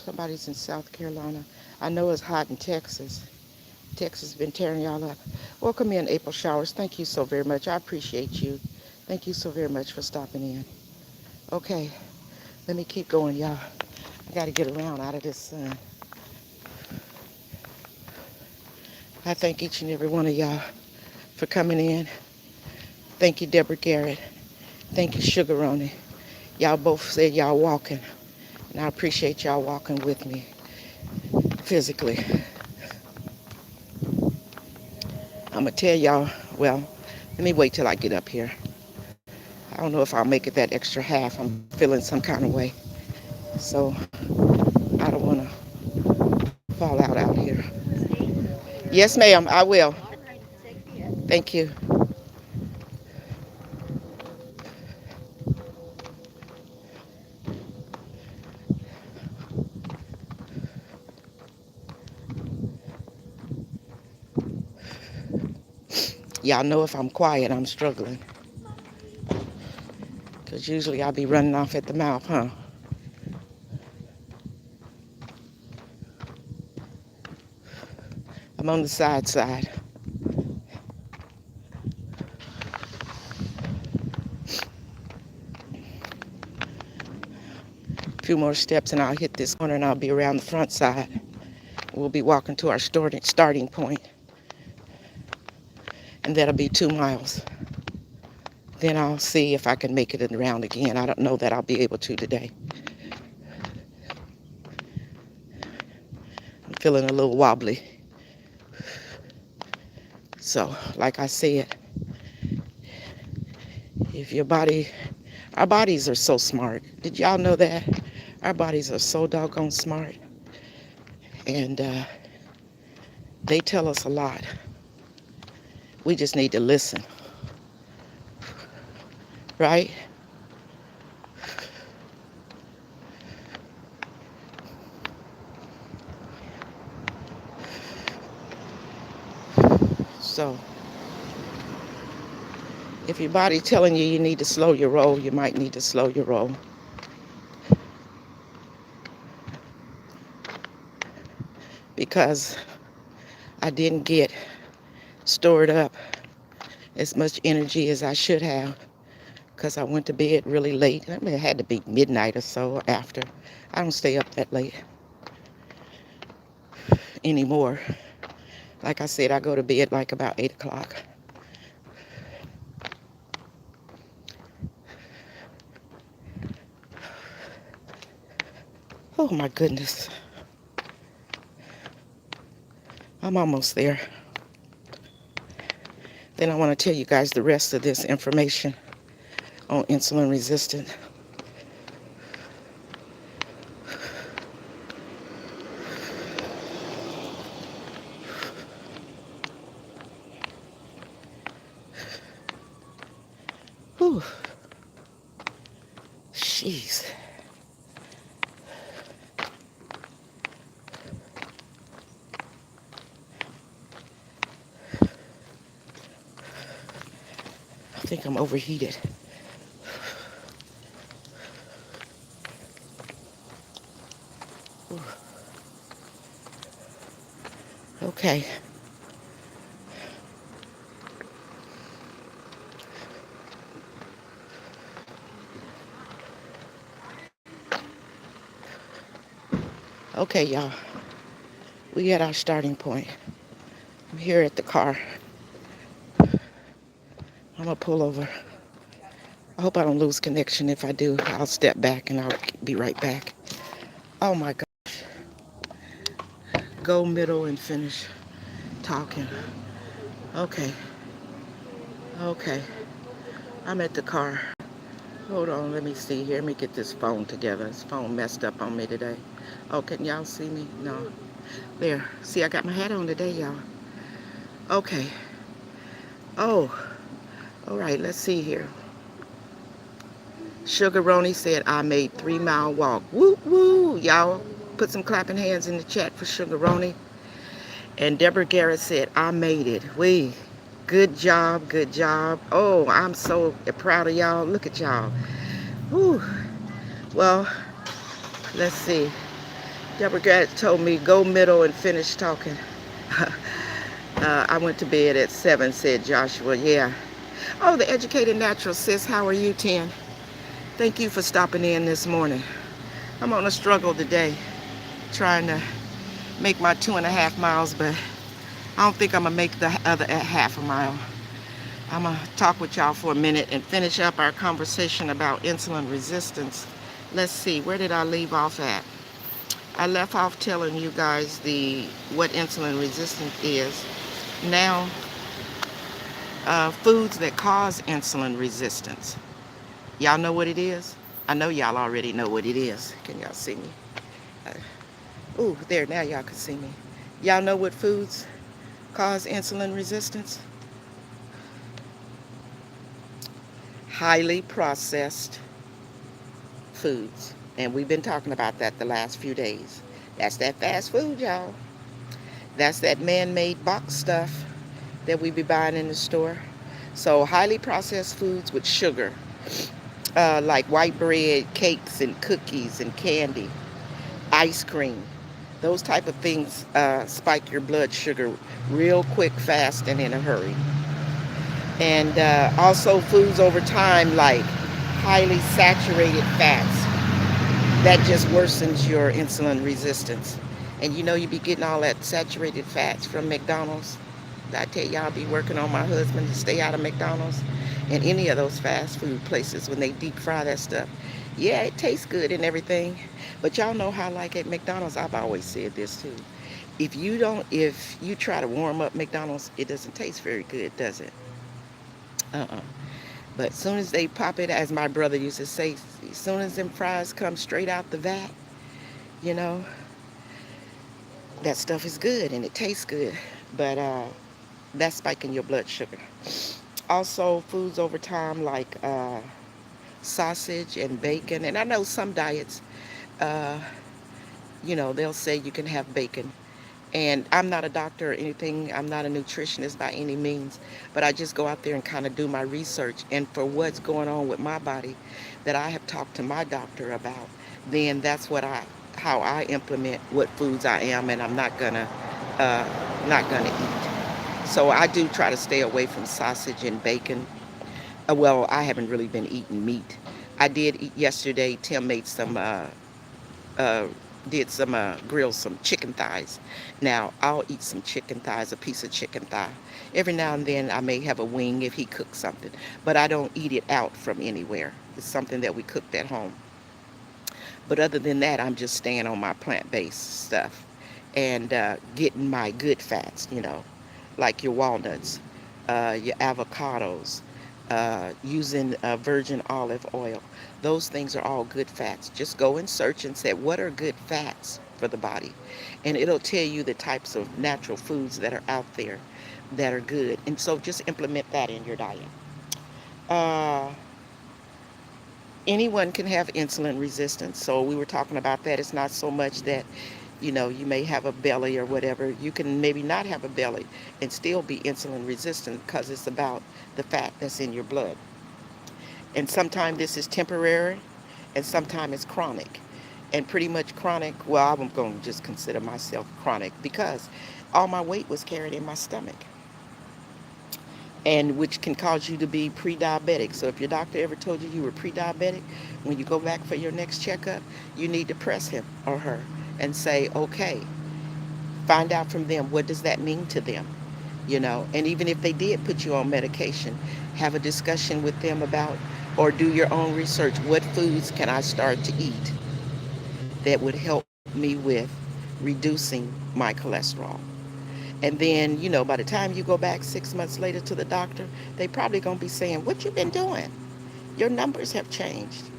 Somebody's in South Carolina. I know it's hot in Texas. Texas has been tearing y'all up. Welcome in, April Showers. Thank you so very much. I appreciate you. Thank you so very much for stopping in. Okay, let me keep going, y'all. I got to get around out of this sun. I thank each and every one of y'all for coming in. Thank you, Deborah Garrett. Thank you, Sugaroni. Y'all both said y'all walking, and I appreciate y'all walking with me physically. I'm going to tell y'all, well, let me wait till I get up here. I don't know if I'll make it that extra half. I'm feeling some kind of way. So I don't want to fall out here. Yes, ma'am, I will. Thank you. Y'all know if I'm quiet, I'm struggling. Because usually I'll be running off at the mouth, huh? I'm on the side. A few more steps and I'll hit this corner and I'll be around the front side. We'll be walking to our starting point. And that'll be 2 miles. Then I'll see if I can make it around again. I don't know that I'll be able to today. I'm feeling a little wobbly. So, like I said, if our bodies are so smart. Did y'all know that? Our bodies are so doggone smart. And they tell us a lot. We just need to listen. Right? So, if your body's telling you need to slow your roll, you might need to slow your roll. Because I didn't get stored up as much energy as I should have because I went to bed really late. I mean, it had to be midnight or so or after. I don't stay up that late anymore. Like I said, I go to bed like about 8 o'clock. Oh my goodness. I'm almost there. Then I want to tell you guys the rest of this information on insulin resistance. Whew. Jeez. I think I'm overheated. Okay. Okay, y'all. We at our starting point. I'm here at the car. I'm gonna pull over. I hope I don't lose connection. If I do, I'll step back and I'll be right back. Oh my God. Go middle and finish talking. Okay. Okay. I'm at the car. Hold on, let me see here. Let me get this phone together. This phone messed up on me today. Oh, can y'all see me? No. There. See, I got my hat on today, y'all. Okay. Oh, all right, let's see here. Sugar Roney said, I made 3 mile walk. Woo woo. Y'all put some clapping hands in the chat for Sugar Roney. And Deborah Garrett said, I made it. Good job, good job. Oh, I'm so proud of y'all. Look at y'all. Whew. Well, let's see. Deborah Garrett told me go middle and finish talking. I went to bed at 7, said Joshua. Yeah. Oh, the educated natural sis, how are you, 10? Thank you for stopping in this morning. I'm on a struggle today, trying to make my 2.5 miles, but I don't think I'm gonna make the other half a mile. I'm gonna talk with y'all for a minute and finish up our conversation about insulin resistance. Let's see, where did I leave off at? I left off telling you guys the what insulin resistance is. Now, foods that cause insulin resistance. Y'all know what it is? I know y'all already know what it is. Can y'all see me? Ooh, there, now y'all can see me. Y'all know what foods cause insulin resistance? Highly processed foods. And we've been talking about that the last few days. That's that fast food, y'all. That's that man-made box stuff that we be buying in the store. So highly processed foods with sugar, like white bread, cakes and cookies and candy, ice cream. Those type of things spike your blood sugar real quick, fast, and in a hurry. And also foods over time like highly saturated fats. That just worsens your insulin resistance. And you know you be getting all that saturated fats from McDonald's. I tell y'all, I be working on my husband to stay out of McDonald's and any of those fast food places when they deep fry that stuff. Yeah, it tastes good and everything, but y'all know how like at McDonald's, I've always said this too. If you try to warm up McDonald's, it doesn't taste very good, does it? Uh-uh. But as soon as they pop it, as my brother used to say, as soon as them fries come straight out the vat, you know, that stuff is good and it tastes good. But that's spiking your blood sugar. Also, foods over time like sausage and bacon. And I know some diets, uh, they'll say you can have bacon. And I'm not a doctor or anything. I'm not a nutritionist by any means. But I just go out there and kind of do my research. And for what's going on with my body that I have talked to my doctor about, then that's how I implement what foods I am and I'm not gonna eat. So I do try to stay away from sausage and bacon. Well, I haven't really been eating meat. I did eat yesterday. Tim made some uh, did some grill some chicken thighs. Now I'll eat some chicken thighs, a piece of chicken thigh. Every now and then I may have a wing if he cooks something, but I don't eat it out from anywhere. It's something that we cooked at home. But other than that, I'm just staying on my plant-based stuff and getting my good fats, like your walnuts, your avocados, using virgin olive oil. Those things are all good fats. Just go and search and say, what are good fats for the body? And it'll tell you the types of natural foods that are out there that are good. And so just implement that in your diet. Uh, Anyone can have insulin resistance. So we were talking about that. It's not so much that, you may have a belly or whatever. You can maybe not have a belly and still be insulin resistant because it's about the fat that's in your blood. And sometimes this is temporary and sometimes it's chronic. And pretty much chronic, well, I'm going to just consider myself chronic because all my weight was carried in my stomach, and which can cause you to be pre-diabetic. So if your doctor ever told you you were pre-diabetic, when you go back for your next checkup, you need to press him or her and say, okay, find out from them, what does that mean to them? And even if they did put you on medication, have a discussion with them about, or do your own research. What foods can I start to eat that would help me with reducing my cholesterol? And then, by the time you go back 6 months later to the doctor, they probably going to be saying, what you been doing? Your numbers have changed.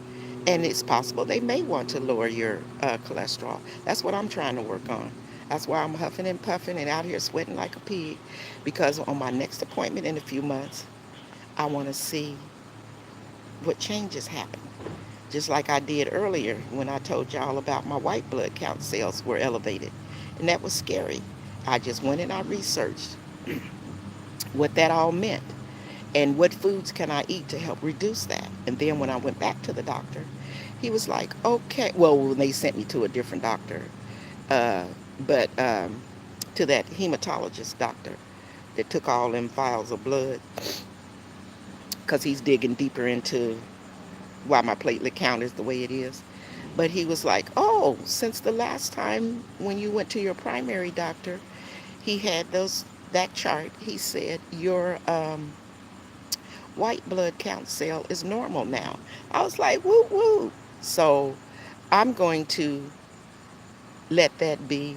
And it's possible they may want to lower your cholesterol. That's what I'm trying to work on. That's why I'm huffing and puffing and out here sweating like a pig. Because on my next appointment in a few months, I want to see what changes happen. Just like I did earlier when I told y'all about my white blood count cells were elevated. And that was scary. I just went and I researched what that all meant and what foods can I eat to help reduce that. And then when I went back to the doctor, he was like, okay. Well, when they sent me to a different doctor, uh, but to that hematologist doctor that took all them vials of blood because he's digging deeper into why my platelet count is the way it is. But he was like, oh, since the last time when you went to your primary doctor, he had that chart. He said your white blood count cell is normal now. I was like, woo woo. So I'm going to let that be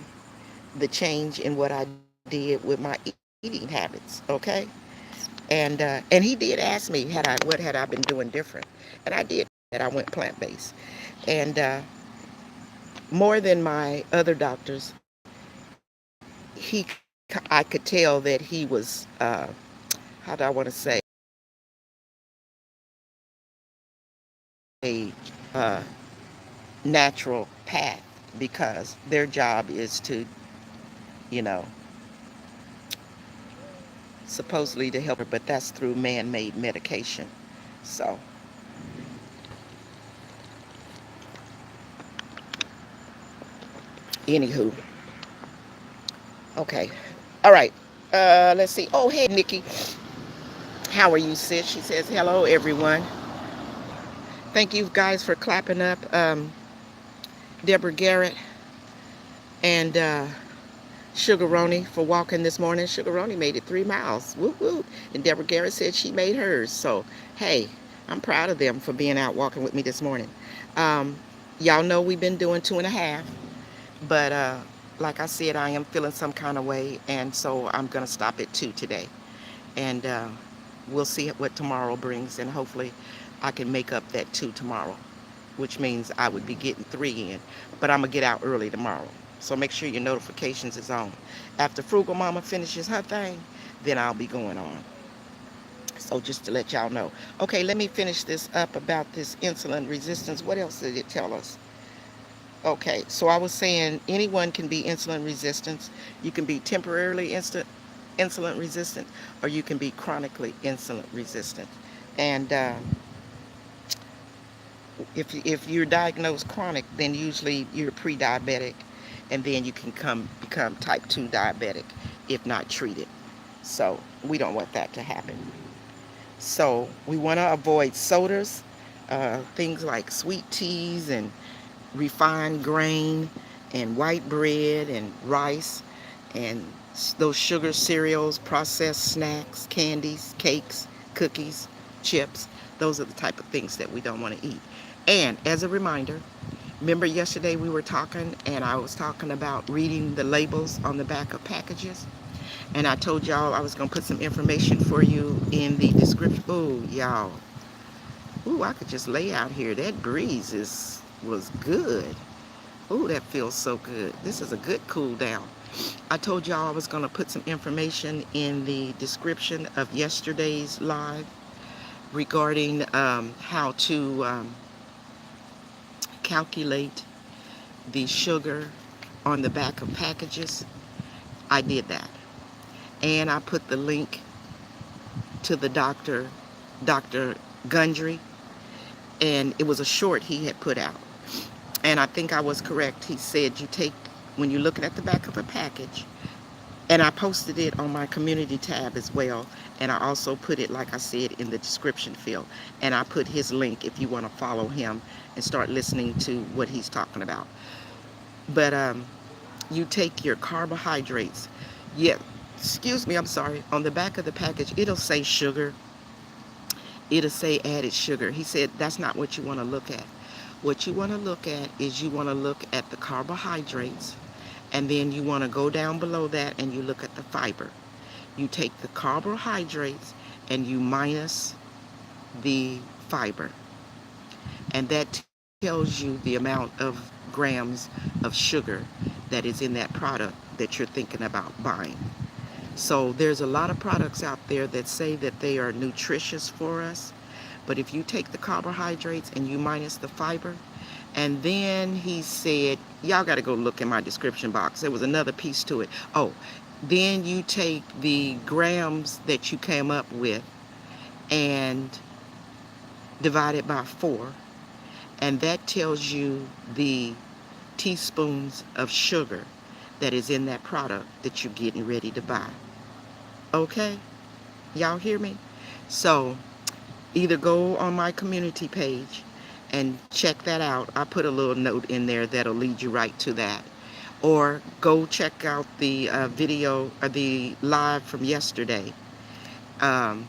the change in what I did with my eating habits, okay? And he did ask me, what had I been doing different? And I did tell him that I went plant-based. And more than my other doctors, I could tell that he was, how do I want to say, a uh, natural path because their job is to, you know, supposedly to help her, but that's through man-made medication. So, anywho, okay, all right. Let's see. Oh, hey, Nikki, how are you, sis? She says, hello, everyone. Thank you guys for clapping up Deborah Garrett and Sugaroni for walking this morning. Sugaroni made it 3 miles. Woo woo. And Deborah Garrett said she made hers. So, hey, I'm proud of them for being out walking with me this morning. Um, y'all know we've been doing 2.5, but like I said, I am feeling some kind of way, and so I'm going to stop at 2 today. And we'll see what tomorrow brings, and hopefully I can make up that 2 tomorrow, which means I would be getting 3 in. But I'm going to get out early tomorrow. So make sure your notifications is on. After Frugal Mama finishes her thing, then I'll be going on. So just to let y'all know. Okay, let me finish this up about this insulin resistance. What else did it tell us? Okay, so I was saying anyone can be insulin resistant. You can be temporarily insulin resistant, or you can be chronically insulin resistant. And if you're diagnosed chronic, then usually you're pre-diabetic, and then you can become type 2 diabetic if not treated. So we don't want that to happen. So we want to avoid sodas, things like sweet teas and refined grain and white bread and rice and those sugar cereals, processed snacks, candies, cakes, cookies, chips. Those are the type of things that we don't want to eat. And as a reminder, remember yesterday we were talking and I was talking about reading the labels on the back of packages? And I told y'all I was going to put some information for you in the description. Oh, y'all. Ooh, I could just lay out here. That breeze was good. Ooh, that feels so good. This is a good cool down. I told y'all I was going to put some information in the description of yesterday's live regarding how to calculate the sugar on the back of packages. I did that. And I put the link to the Dr. Gundry, and it was a short he had put out. And I think I was correct. He said when you're looking at the back of a package, and I posted it on my community tab as well, and I also put it, like I said, in the description field. And I put his link if you want to follow him and start listening to what he's talking about. But you take your carbohydrates. Yeah, excuse me, I'm sorry. On the back of the package, it'll say sugar. It'll say added sugar. He said that's not what you want to look at. What you want to look at is you want to look at the carbohydrates, and then you want to go down below that and you look at the fiber. You take the carbohydrates and you minus the fiber. And that tells you the amount of grams of sugar that is in that product that you're thinking about buying. So there's a lot of products out there that say that they are nutritious for us. But if you take the carbohydrates and you minus the fiber, and then he said, y'all got to go look in my description box. There was another piece to it. Oh, then you take the grams that you came up with and divide it by 4, and that tells you the teaspoons of sugar that is in that product that you're getting ready to buy. Okay? Y'all hear me? So either go on my community page and check that out. I put a little note in there that'll lead you right to that. Or go check out the video or the live from yesterday um,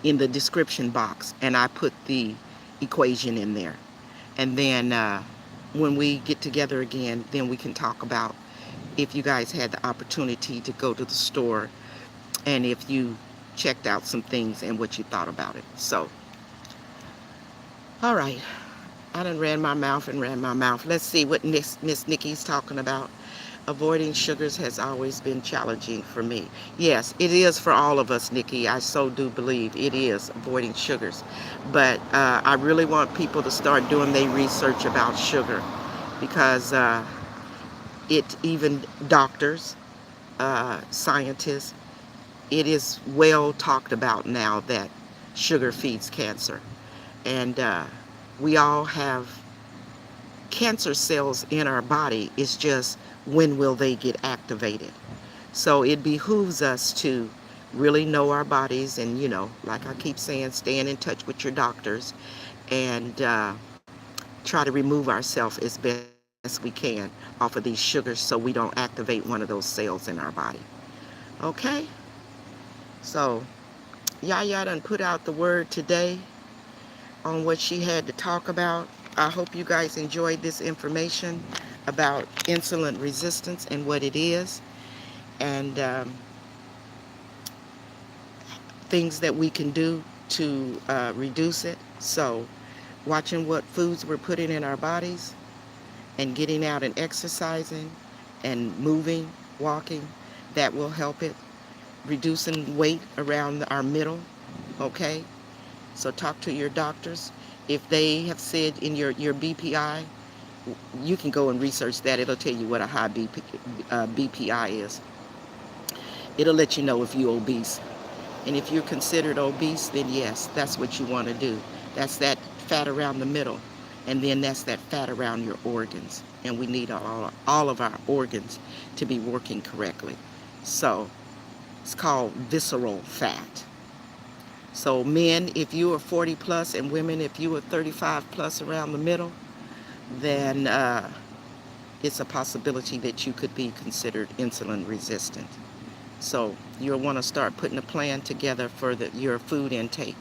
in the description box, and I put the equation in there. And then when we get together again, then we can talk about if you guys had the opportunity to go to the store and if you checked out some things and what you thought about it. So, all right. I done ran my mouth and ran my mouth. Let's see what Miss Nikki's talking about. Avoiding sugars has always been challenging for me. Yes, it is for all of us, Nikki. I so do believe it is avoiding sugars. But I really want people to start doing their research about sugar, because even doctors, scientists, it is well talked about now that sugar feeds cancer. And we all have cancer cells in our body. It's just, when will they get activated? So it behooves us to really know our bodies, and like I keep saying, staying in touch with your doctors, and try to remove ourselves as best we can off of these sugars so we don't activate one of those cells in our body. Okay? So Yaya done put out the word today on what she had to talk about. I hope you guys enjoyed this information about insulin resistance and what it is, and things that we can do to reduce it. So watching what foods we're putting in our bodies, and getting out and exercising and moving, walking, that will help it. Reducing weight around our middle, okay? So talk to your doctors. If they have said in your BPI, you can go and research that. It'll tell you what a high BPI is. It'll let you know if you're obese. And if you're considered obese, then yes, that's what you want to do. That's that fat around the middle. And then that's that fat around your organs. And we need all of our organs to be working correctly. So it's called visceral fat. So men, if you are 40 plus, and women, if you are 35 plus around the middle, then it's a possibility that you could be considered insulin resistant. So you'll want to start putting a plan together for your food intake,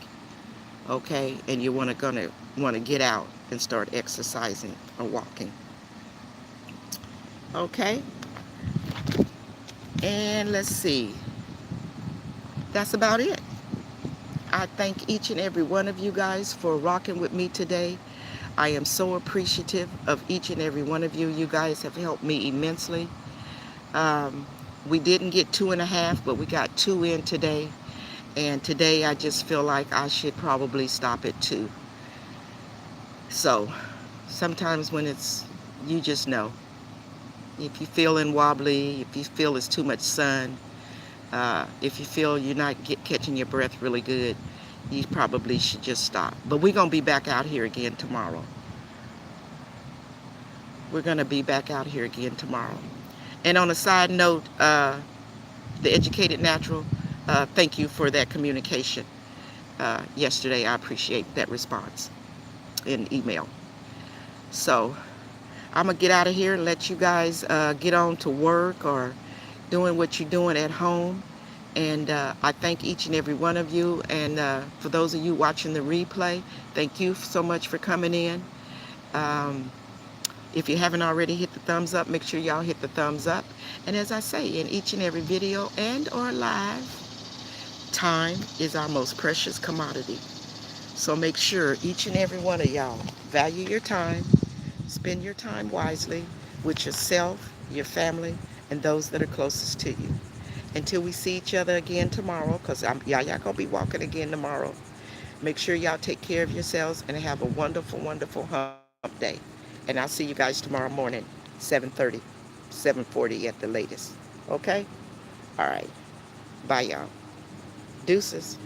okay? And you're gonna want to get out and start exercising or walking, okay? And let's see. That's about it. I thank each and every one of you guys for rocking with me today. I am so appreciative of each and every one of you. You guys have helped me immensely. We didn't get 2.5, but we got 2 in today. And today I just feel like I should probably stop at 2. So sometimes when you just know. If you're feeling wobbly, if you feel it's too much sun, if you feel you're not catching your breath really good, you probably should just stop. But we're going to be back out here again tomorrow. We're going to be back out here again tomorrow. And on a side note, the Educated Natural, thank you for that communication yesterday. I appreciate that response in email. So I'm going to get out of here and let you guys get on to work or doing what you're doing at home. And I thank each and every one of you. And for those of you watching the replay, thank you so much for coming in. If you haven't already hit the thumbs up, make sure y'all hit the thumbs up. And as I say in each and every video and or live, time is our most precious commodity. So make sure each and every one of y'all value your time, spend your time wisely with yourself, your family, and those that are closest to you. Until we see each other again tomorrow, because y'all gonna be walking again tomorrow. Make sure y'all take care of yourselves and have a wonderful, wonderful hump day. And I'll see you guys tomorrow morning, 7:30, 7:40 at the latest. Okay? All right. Bye, y'all. Deuces.